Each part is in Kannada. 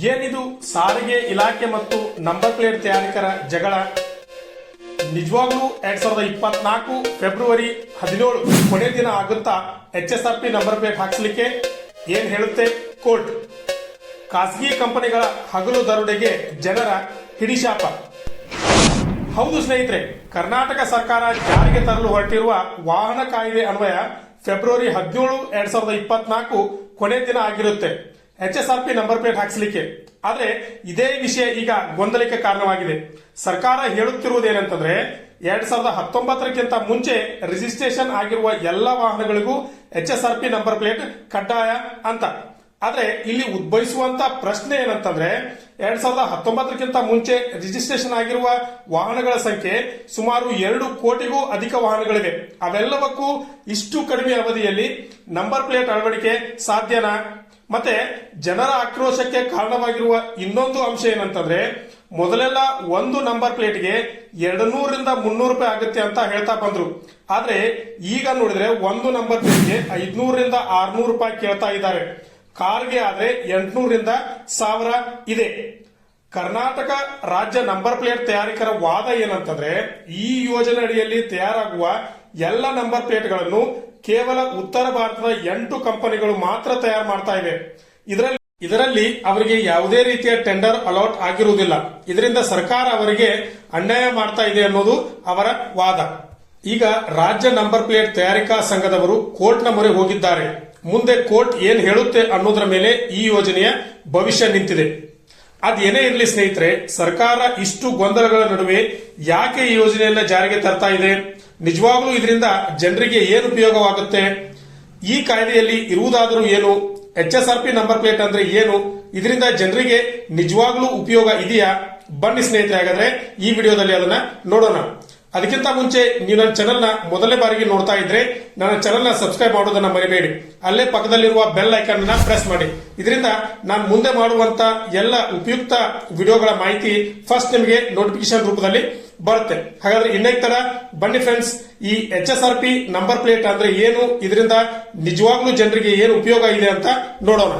ಏನಿದು ಸಾರಿಗೆ ಇಲಾಖೆ ಮತ್ತು ನಂಬರ್ ಪ್ಲೇಟ್ ತಯಾರಕರ ಜಗಳ? ನಿಜವಾಗ್ಲೂ 2024 ಫೆಬ್ರವರಿ 17 ಕೊನೆ ದಿನ ಆಗುತ್ತಾ HSRP ನಂಬರ್ ಪ್ಲೇಟ್ ಹಾಕಿಸಲಿಕ್ಕೆ? ಏನ್ ಹೇಳುತ್ತೆ ಕೋರ್ಟ್? ಖಾಸಗಿ ಕಂಪನಿಗಳ ಹಗಲು ದರೋಡೆಗೆ ಜನರ ಹಿಡಿಶಾಪ. ಹೌದು ಸ್ನೇಹಿತರೆ, ಕರ್ನಾಟಕ ಸರ್ಕಾರ ಜಾರಿಗೆ ತರಲು ಹೊರಟಿರುವ ವಾಹನ ಕಾಯ್ದೆ ಅನ್ವಯ ಫೆಬ್ರವರಿ 17, 2024 ಕೊನೆ ದಿನ ಆಗಿರುತ್ತೆ HSRP ನಂಬರ್ ಪ್ಲೇಟ್ ಹಾಕಿಸಲಿಕ್ಕೆ. ಆದ್ರೆ ಇದೇ ವಿಷಯ ಈಗ ಗೊಂದಲಕ್ಕೆ ಕಾರಣವಾಗಿದೆ. ಸರ್ಕಾರ ಹೇಳುತ್ತಿರುವುದೇನೆಂತಂದ್ರೆ 2019ಕ್ಕಿಂತ ಮುಂಚೆ ರಿಜಿಸ್ಟ್ರೇಷನ್ ಆಗಿರುವ ಎಲ್ಲ ವಾಹನಗಳಿಗೂ HSRP ನಂಬರ್ ಪ್ಲೇಟ್ ಕಡ್ಡಾಯ ಅಂತ. ಆದ್ರೆ ಇಲ್ಲಿ ಉದ್ಭವಿಸುವಂತ ಪ್ರಶ್ನೆ ಏನಂತಂದ್ರೆ 2019ಕ್ಕಿಂತ ಮುಂಚೆ ರಿಜಿಸ್ಟ್ರೇಷನ್ ಆಗಿರುವ ವಾಹನಗಳ ಸಂಖ್ಯೆ ಸುಮಾರು 2 ಕೋಟಿಗೂ ಅಧಿಕ ವಾಹನಗಳಿವೆ. ಅವೆಲ್ಲವಕ್ಕೂ ಇಷ್ಟು ಕಡಿಮೆ ಅವಧಿಯಲ್ಲಿ ನಂಬರ್ ಪ್ಲೇಟ್ ಅಳವಡಿಕೆ ಸಾಧ್ಯನಾ? ಮತ್ತೆ ಜನರ ಆಕ್ರೋಶಕ್ಕೆ ಕಾರಣವಾಗಿರುವ ಇನ್ನೊಂದು ಅಂಶ ಏನಂತಂದ್ರೆ, ಮೊದಲೆಲ್ಲ ಒಂದು ನಂಬರ್ ಪ್ಲೇಟ್ಗೆ 200 ರಿಂದ 300 ರೂಪಾಯಿ ಆಗುತ್ತೆ ಅಂತ ಹೇಳ್ತಾ ಬಂದ್ರು. ಆದ್ರೆ ಈಗ ನೋಡಿದ್ರೆ ಒಂದು ನಂಬರ್ ಪ್ಲೇಟ್ಗೆ 500 ರಿಂದ 600 ರೂಪಾಯಿ ಕೇಳ್ತಾ ಇದ್ದಾರೆ. ಕಾರ್ಗೆ ಆದ್ರೆ 800 ರಿಂದ 1000 ಇದೆ. ಕರ್ನಾಟಕ ರಾಜ್ಯ ನಂಬರ್ ಪ್ಲೇಟ್ ತಯಾರಕರ ವಾದ ಏನಂತಂದ್ರೆ, ಈ ಯೋಜನೆ ಅಡಿಯಲ್ಲಿ ತಯಾರಾಗುವ ಎಲ್ಲ ನಂಬರ್ ಪ್ಲೇಟ್ಗಳನ್ನು ಕೇವಲ ಉತ್ತರ ಭಾರತದ 8 ಕಂಪನಿಗಳು ಮಾತ್ರ ತಯಾರು ಮಾಡ್ತಾ ಇವೆ. ಇದರಲ್ಲಿ ಅವರಿಗೆ ಯಾವುದೇ ರೀತಿಯ ಟೆಂಡರ್ ಅಲಾಟ್ ಆಗಿರುವುದಿಲ್ಲ. ಇದರಿಂದ ಸರ್ಕಾರ ಅವರಿಗೆ ಅನ್ಯಾಯ ಮಾಡ್ತಾ ಇದೆ ಅನ್ನೋದು ಅವರ ವಾದ. ಈಗ ರಾಜ್ಯ ನಂಬರ್ ಪ್ಲೇಟ್ ತಯಾರಿಕಾ ಸಂಘದವರು ಕೋರ್ಟ್ನ ಮೊರೆ ಹೋಗಿದ್ದಾರೆ. ಮುಂದೆ ಕೋರ್ಟ್ ಏನ್ ಹೇಳುತ್ತೆ ಅನ್ನೋದರ ಮೇಲೆ ಈ ಯೋಜನೆಯ ಭವಿಷ್ಯ ನಿಂತಿದೆ. ಅದೇನೇ ಇರಲಿ ಸ್ನೇಹಿತರೆ, ಸರ್ಕಾರ ಇಷ್ಟು ಗೊಂದಲಗಳ ನಡುವೆ ಯಾಕೆ ಈ ಯೋಜನೆಯನ್ನ ಜಾರಿಗೆ ತರ್ತಾ ಇದೆ? ನಿಜವಾಗ್ಲೂ ಇದರಿಂದ ಜನರಿಗೆ ಏನು ಉಪಯೋಗವಾಗುತ್ತೆ? ಈ ಕಾಯ್ದೆಯಲ್ಲಿ ಇರುವುದಾದರೂ ಏನು? HSRP ನಂಬರ್ ಪ್ಲೇಟ್ ಅಂದ್ರೆ ಏನು? ಇದರಿಂದ ಜನರಿಗೆ ನಿಜವಾಗ್ಲೂ ಉಪಯೋಗ ಇದೆಯಾ? ಬನ್ನಿ ಸ್ನೇಹಿತರೆ, ಹಾಗಾದ್ರೆ ಈ ವಿಡಿಯೋದಲ್ಲಿ ಅದನ್ನ ನೋಡೋಣ. ಅದಕ್ಕಿಂತ ಮುಂಚೆ ನೀವು ನನ್ನ ಚಾನೆಲ್ ನ ಮೊದಲನೇ ಬಾರಿಗೆ ನೋಡ್ತಾ ಇದ್ರೆ ನನ್ನ ಚಾನೆಲ್ ನ ಸಬ್ಸ್ಕ್ರೈಬ್ ಮಾಡೋದನ್ನ ಮರಿಬೇಡಿ. ಅಲ್ಲೇ ಪಕ್ಕದಲ್ಲಿರುವ ಬೆಲ್ ಐಕಾನ್ ಅನ್ನ ಪ್ರೆಸ್ ಮಾಡಿ. ಇದರಿಂದ ನಾನು ಮುಂದೆ ಮಾಡುವಂತ ಎಲ್ಲ ಉಪಯುಕ್ತ ವಿಡಿಯೋಗಳ ಮಾಹಿತಿ ಫಸ್ಟ್ ನಿಮಗೆ ನೋಟಿಫಿಕೇಶನ್ ರೂಪದಲ್ಲಿ ಬರುತ್ತೆ. ಹಾಗಾದ್ರೆ ಇನ್ನೇ ತರ ಬನ್ನಿ ಫ್ರೆಂಡ್ಸ್, ಈ HSRP ನಂಬರ್ ಪ್ಲೇಟ್ ಅಂದ್ರೆ ಏನು, ಇದರಿಂದ ನಿಜವಾಗ್ಲೂ ಜನರಿಗೆ ಏನು ಉಪಯೋಗ ಇದೆ ಅಂತ ನೋಡೋಣ.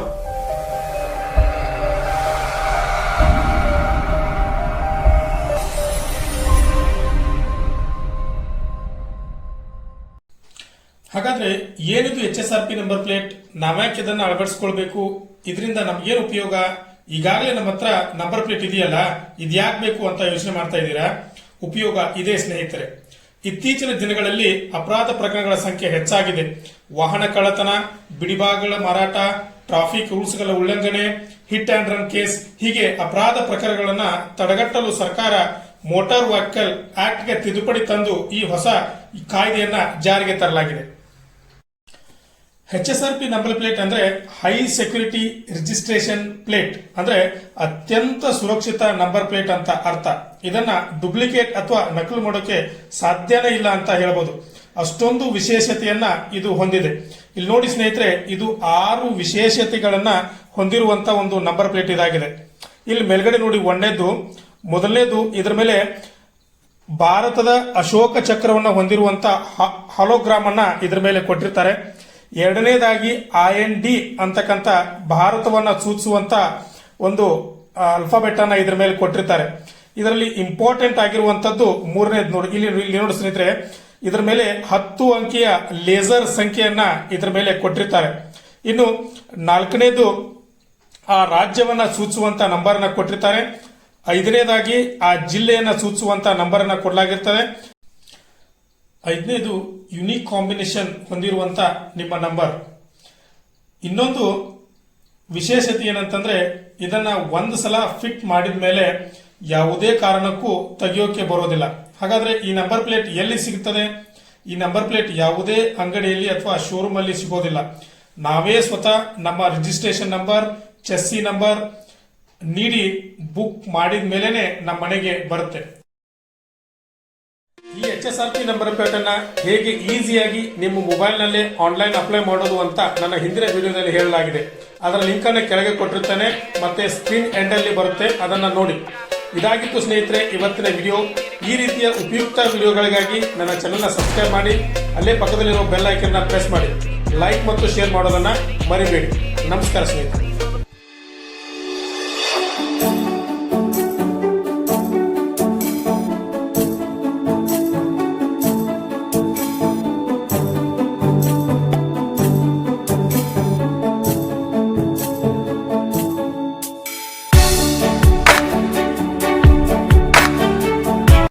ಹಾಗಾದ್ರೆ ಏನಿದು HSRP ನಂಬರ್ ಪ್ಲೇಟ್? ನಾವ್ಯಾಕೆ ಇದನ್ನ ಅಳವಡಿಸ್ಕೊಳ್ಬೇಕು? ಇದರಿಂದ ನಮ್ಗೇನು ಉಪಯೋಗ? ಈಗಾಗಲೇ ನಮ್ಮ ಹತ್ರ ನಂಬರ್ ಪ್ಲೇಟ್ ಇದೆಯಲ್ಲ, ಇದ್ಯಾಕ್ ಬೇಕು ಅಂತ ಯೋಚನೆ ಮಾಡ್ತಾ ಇದ್ದೀರಾ? ಉಪಯೋಗ ಇದೆ ಸ್ನೇಹಿತರೆ. ಇತ್ತೀಚಿನ ದಿನಗಳಲ್ಲಿ ಅಪರಾಧ ಪ್ರಕರಣಗಳ ಸಂಖ್ಯೆ ಹೆಚ್ಚಾಗಿದೆ. ವಾಹನ ಕಳ್ಳತನ, ಬಿಡಿಭಾಗಗಳ ಮಾರಾಟ, ಟ್ರಾಫಿಕ್ ರೂಲ್ಸ್ಗಳ ಉಲ್ಲಂಘನೆ, ಹಿಟ್ ಅಂಡ್ ರನ್ ಕೇಸ್, ಹೀಗೆ ಅಪರಾಧ ಪ್ರಕರಣಗಳನ್ನ ತಡೆಗಟ್ಟಲು ಸರ್ಕಾರ ಮೋಟಾರ್ ವೆಹಿಕಲ್ ಆಕ್ಟ್ಗೆ ತಿದ್ದುಪಡಿ ತಂದು ಈ ಹೊಸ ಕಾಯ್ದೆಯನ್ನ ಜಾರಿಗೆ ತರಲಾಗಿದೆ. HSRP ನಂಬರ್ ಪ್ಲೇಟ್ ಅಂದ್ರೆ ಹೈ ಸೆಕ್ಯೂರಿಟಿ ರಿಜಿಸ್ಟ್ರೇಷನ್ ಪ್ಲೇಟ್, ಅಂದ್ರೆ ಅತ್ಯಂತ ಸುರಕ್ಷಿತ ನಂಬರ್ ಪ್ಲೇಟ್ ಅಂತ ಅರ್ಥ. ಇದನ್ನ ಡುಪ್ಲಿಕೇಟ್ ಅಥವಾ ನಕಲು ಮಾಡೋಕೆ ಸಾಧ್ಯನೇ ಇಲ್ಲ ಅಂತ ಹೇಳಬಹುದು. ಅಷ್ಟೊಂದು ವಿಶೇಷತೆಯನ್ನ ಇದು ಹೊಂದಿದೆ. ಇಲ್ಲಿ ನೋಡಿ ಸ್ನೇಹಿತರೆ, ಇದು 6 ವಿಶೇಷತೆಗಳನ್ನ ಹೊಂದಿರುವಂತ ಒಂದು ನಂಬರ್ ಪ್ಲೇಟ್ ಇದಾಗಿದೆ. ಇಲ್ಲಿ ಮೇಲ್ಗಡೆ ನೋಡಿ, ಮೊದಲನೇದು ಇದರ ಮೇಲೆ ಭಾರತದ ಅಶೋಕ ಚಕ್ರವನ್ನ ಹೊಂದಿರುವಂತ ಹಾಲೋಗ್ರಾಮ್ ಅನ್ನ ಇದರ ಮೇಲೆ ಕೊಟ್ಟಿರ್ತಾರೆ. ಎರಡನೇದಾಗಿ IND ಅಂತಕ್ಕಂಥ ಭಾರತವನ್ನ ಸೂಚಿಸುವಂತ ಒಂದು ಅಲ್ಫಾಬೆಟ್ ಅನ್ನ ಇದರ ಮೇಲೆ ಕೊಟ್ಟಿರ್ತಾರೆ. ಇದರಲ್ಲಿ ಇಂಪಾರ್ಟೆಂಟ್ ಆಗಿರುವಂತದ್ದು ಮೂರನೇದು ನೋಡಿ, ಇಲ್ಲಿ ನೋಡಿ ಸ್ನೇಹಿತರೆ, ಇದರ ಮೇಲೆ 10 ಅಂಕಿಯ ಲೇಸರ್ ಸಂಖ್ಯೆಯನ್ನ ಇದರ ಮೇಲೆ ಕೊಟ್ಟಿರ್ತಾರೆ. ಇನ್ನು 4ನೇದು ಆ ರಾಜ್ಯವನ್ನ ಸೂಚಿಸುವಂತ ನಂಬರ್ ಅನ್ನ ಕೊಟ್ಟಿರ್ತಾರೆ. 5ನೇದಾಗಿ ಆ ಜಿಲ್ಲೆಯನ್ನ ಸೂಚಿಸುವಂತ ನಂಬರ್ ಅನ್ನ ಕೊಡಲಾಗಿರ್ತದೆ. 5ನೇದು ಯುನಿಕ್ ಕಾಂಬಿನೇಷನ್ ಹೊಂದಿರುವಂತ ನಿಮ್ಮ ನಂಬರ್. ಇನ್ನೊಂದು ವಿಶೇಷತೆ ಏನಂತಂದ್ರೆ, ಇದನ್ನ ಒಂದು ಸಲ ಫಿಟ್ ಮಾಡಿದ ಮೇಲೆ ಯಾವುದೇ ಕಾರಣಕ್ಕೂ ತೆಗೆಯೋಕೆ ಬರೋದಿಲ್ಲ. ಹಾಗಾದ್ರೆ ಈ ನಂಬರ್ ಪ್ಲೇಟ್ ಎಲ್ಲಿ ಸಿಗುತ್ತದೆ? ಈ ನಂಬರ್ ಪ್ಲೇಟ್ ಯಾವುದೇ ಅಂಗಡಿಯಲ್ಲಿ ಅಥವಾ ಶೋರೂಮ್ ಅಲ್ಲಿ ಸಿಗೋದಿಲ್ಲ. ನಾವೇ ಸ್ವತಃ ನಮ್ಮ ರಿಜಿಸ್ಟ್ರೇಷನ್ ನಂಬರ್, ಚೆಸ್ಸಿ ನಂಬರ್ ನೀಡಿ ಬುಕ್ ಮಾಡಿದ ಮೇಲೆನೆ ನಮ್ಮ ಮನೆಗೆ ಬರುತ್ತೆ. ಈ HSRP ನಂಬರ್ ಪ್ಲೇಟ್ ಅನ್ನ ಹೇಗೆ ಈಸಿಯಾಗಿ ನಿಮ್ಮ ಮೊಬೈಲ್ ನಲ್ಲಿ ಆನ್ಲೈನ್ ಅಪ್ಲೈ ಮಾಡೋದು ಅಂತ ನನ್ನ ಹಿಂದಿನ ವಿಡಿಯೋದಲ್ಲಿ ಹೇಳಲಾಗಿದೆ. ಅದರ ಲಿಂಕ್ ಅನ್ನು ಕೆಳಗೆ ಕೊಟ್ಟಿರ್ತೇನೆ, ಮತ್ತೆ ಸ್ಕ್ರೀನ್ ಎಂಡ್ ಅಲ್ಲಿ ಬರುತ್ತೆ, ಅದನ್ನ ನೋಡಿ. ಇದಾಗಿತ್ತು ಸ್ನೇಹಿತರೆ ಇವತ್ತಿನ ವಿಡಿಯೋ. ಈ ರೀತಿಯ ಉಪಯುಕ್ತ ವಿಡಿಯೋಗಳಿಗಾಗಿ ನನ್ನ ಚಾನೆಲ್ ನ ಸಬ್ಸ್ಕ್ರೈಬ್ ಮಾಡಿ, ಅಲ್ಲೇ ಪಕ್ಕದಲ್ಲಿರುವ ಬೆಲ್ ಐಕನ್ ನ ಪ್ರೆಸ್ ಮಾಡಿ, ಲೈಕ್ ಮತ್ತು ಶೇರ್ ಮಾಡೋದನ್ನ ಮರಿಬೇಡಿ. ನಮಸ್ಕಾರ ಸ್ನೇಹಿತರೆ.